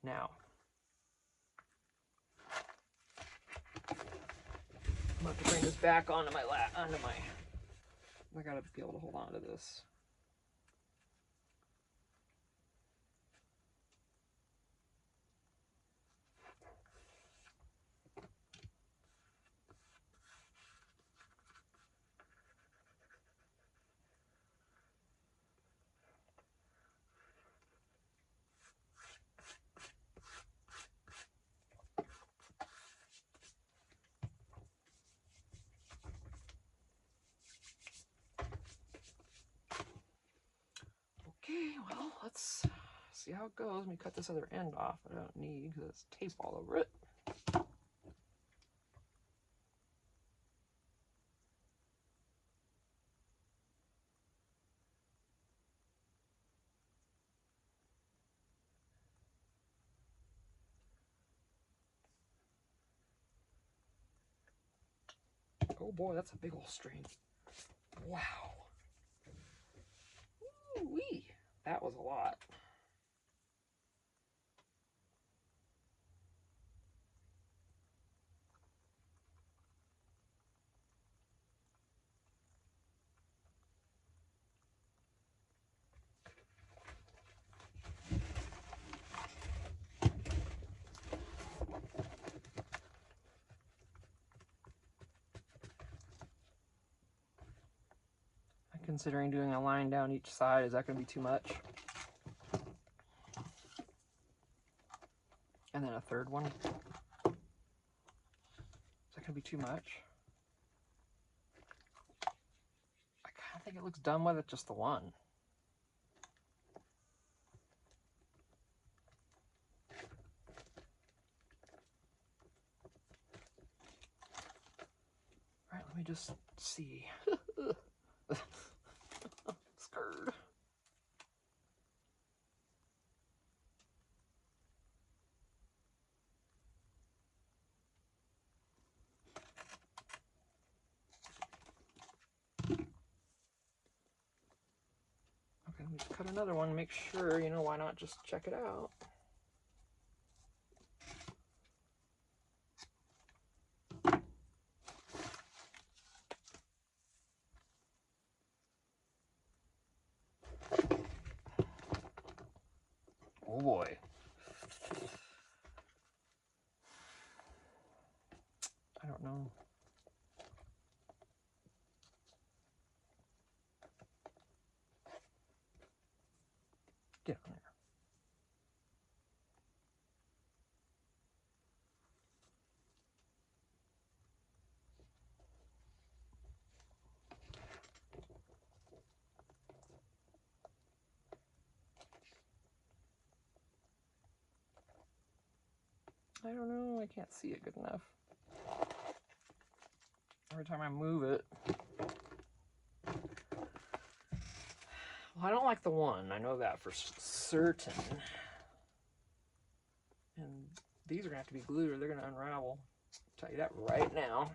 Now, I'm gonna have to bring this back onto my lap, I gotta be able to hold on to this. let's see how it goes. Let me cut this other end off. I don't need because there's tape all over it. Oh boy, that's a big old string. Wow. Ooh-wee. That was a lot. I'm considering doing a line down each side. Is that going to be too much? And then a third one. Is that going to be too much? I kind of think it looks done with it, just the one. All right, let me just see. Scared. Okay, let me just cut another one, make sure, you know, why not just check it out. Oh boy. I don't know. Get on there. I don't know, I can't see it good enough. Every time I move it. Well, I don't like the one. I know that for certain. And these are going to have to be glued or they're going to unravel. I'll tell you that right now.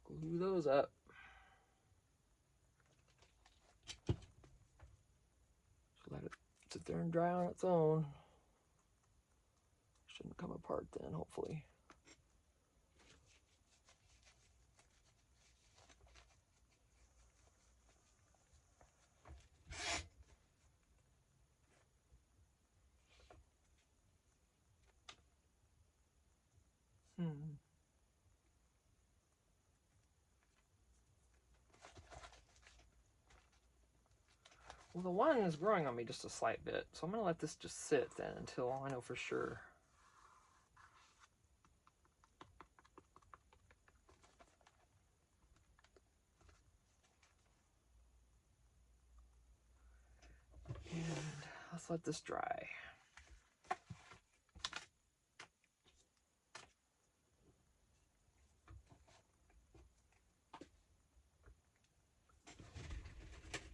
Glue those up. Just let it sit there and dry on its own. Shouldn't come apart then, hopefully. Well, the one is growing on me just a slight bit, so I'm going to let this just sit then until I know for sure. And let's let this dry.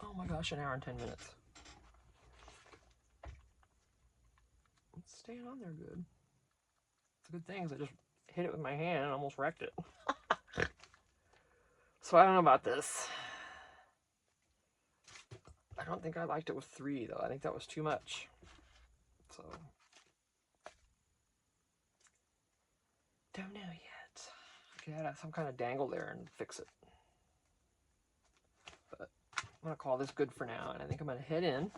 Oh my gosh, an hour and 10 minutes. It's staying on there good. It's a good thing because I just hit it with my hand and almost wrecked it. So I don't know about this. I don't think I liked it with 3 though. I think that was too much. So don't know yet. I could add some kind of dangle there and fix it. But I'm gonna call this good for now, and I think I'm gonna head in.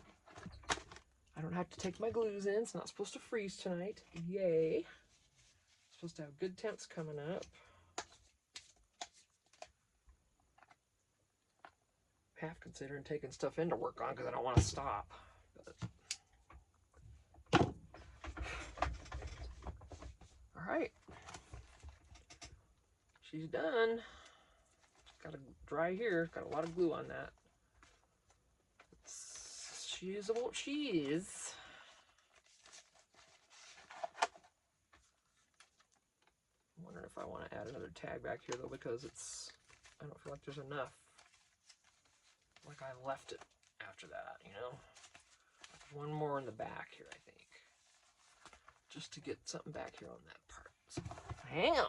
I don't have to take my glues in. It's not supposed to freeze tonight. Yay. It's supposed to have good temps coming up. Half considering taking stuff in to work on because I don't want to stop. But... All right. She's done. got to dry here. Got a lot of glue on that. It's usable cheese. I'm wondering if I want to add another tag back here though, because I don't feel like there's enough. Like I left it after that, you know. One more in the back here, I think. Just to get something back here on that part. So, hang on.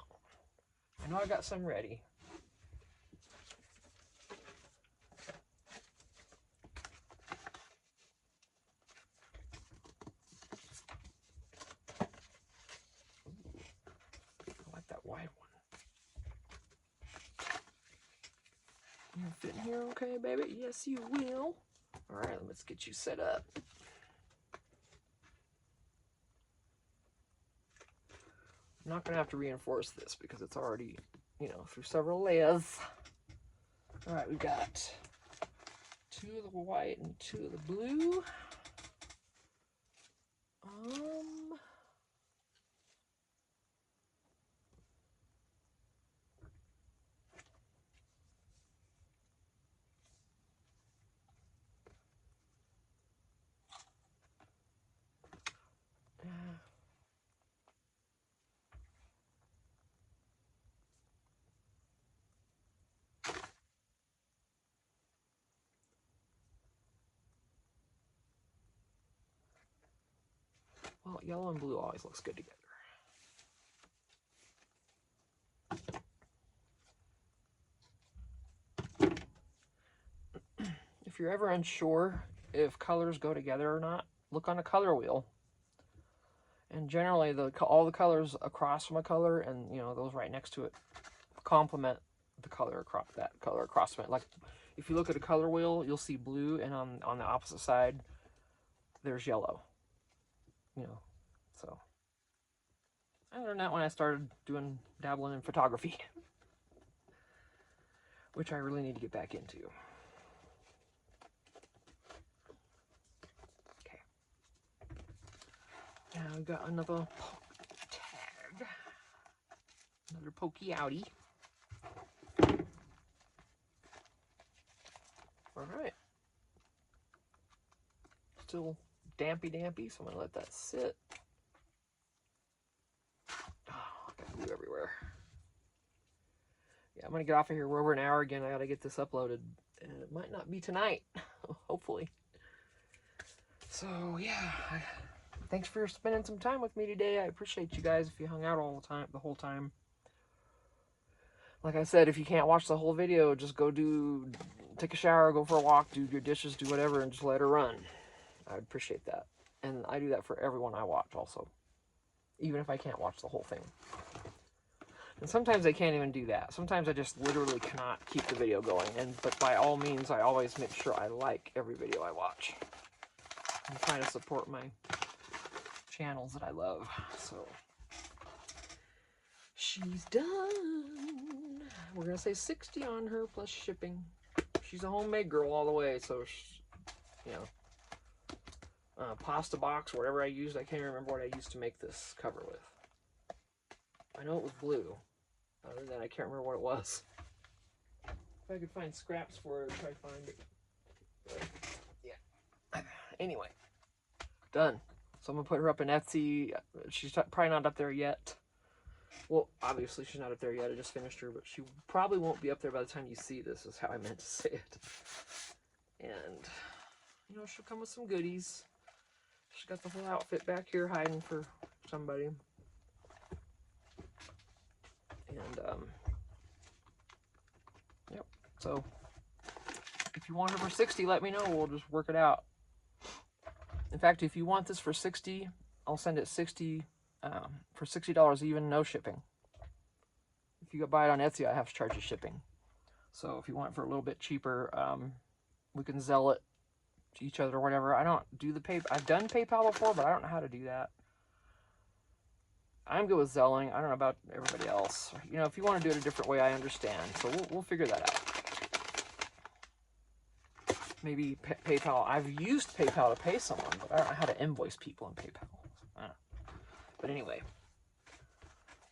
I know I got some ready. I like that wide one. You fit in here okay, baby? Yes, you will. All right, let's get you set up. I'm not going to have to reinforce this because it's already, you know, through several layers. All right, we've got 2 of the white and 2 of the blue. Well, yellow and blue always looks good together. If you're ever unsure if colors go together or not, look on a color wheel. And generally, all the colors across from a color, and you know those right next to it, complement the color across that color across from it. Like if you look at a color wheel, you'll see blue, and on the opposite side, there's yellow. You know, so I learned that when I started dabbling in photography, which I really need to get back into. Okay. Now we've got another tag, another pokey outie. All right. Still dampy, so I'm gonna let that sit. Oh, I got glue everywhere. Yeah, I'm gonna get off of here. We're over an hour again. I gotta get this uploaded, and it might not be tonight, hopefully. So yeah, thanks for spending some time with me today. I appreciate you guys if you hung out the whole time. Like I said, if you can't watch the whole video, just take a shower, go for a walk, do your dishes, do whatever, and just let her run. I'd appreciate that. And I do that for everyone I watch also, even if I can't watch the whole thing. And sometimes I can't even do that. Sometimes I just literally cannot keep the video going. But by all means, I always make sure I like every video I watch. I'm trying to support my channels that I love. So she's done. We're gonna say 60 on her plus shipping. She's a homemade girl all the way, so you know. Pasta box, whatever I used. I can't remember what I used to make this cover with. I know it was blue. Other than that, I can't remember what it was. If I could find scraps for it, I'd try to find it. But, yeah. Anyway, done. So I'm gonna put her up in Etsy. She's probably not up there yet. Well, obviously she's not up there yet. I just finished her, but she probably won't be up there by the time you see this, is how I meant to say it. And, you know, she'll come with some goodies. She's got the whole outfit back here hiding for somebody. And, yep. So, if you want her for 60, let me know. We'll just work it out. In fact, if you want this for 60, I'll send it 60 for $60 even, no shipping. If you go buy it on Etsy, I have to charge you shipping. So if you want it for a little bit cheaper, we can Zelle it to each other or whatever. I don't do the PayPal. I've done PayPal before, but I don't know how to do that. I'm good with Zelling. I don't know about everybody else. You know, if you want to do it a different way, I understand. So we'll figure that out. Maybe PayPal. I've used PayPal to pay someone, but I don't know how to invoice people in PayPal. I don't know. But anyway,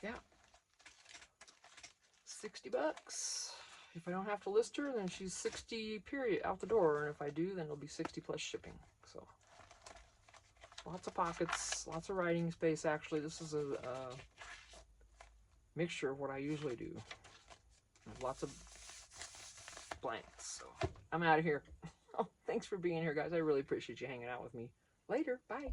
yeah. $60. If I don't have to list her, then she's 60 period out the door, and if I do, then it'll be 60 plus shipping. So lots of pockets, lots of writing space. Actually, this is a mixture of what I usually do. Lots of blanks. So I'm out of here. Oh, thanks for being here, guys. I really appreciate you hanging out with me. Later. Bye.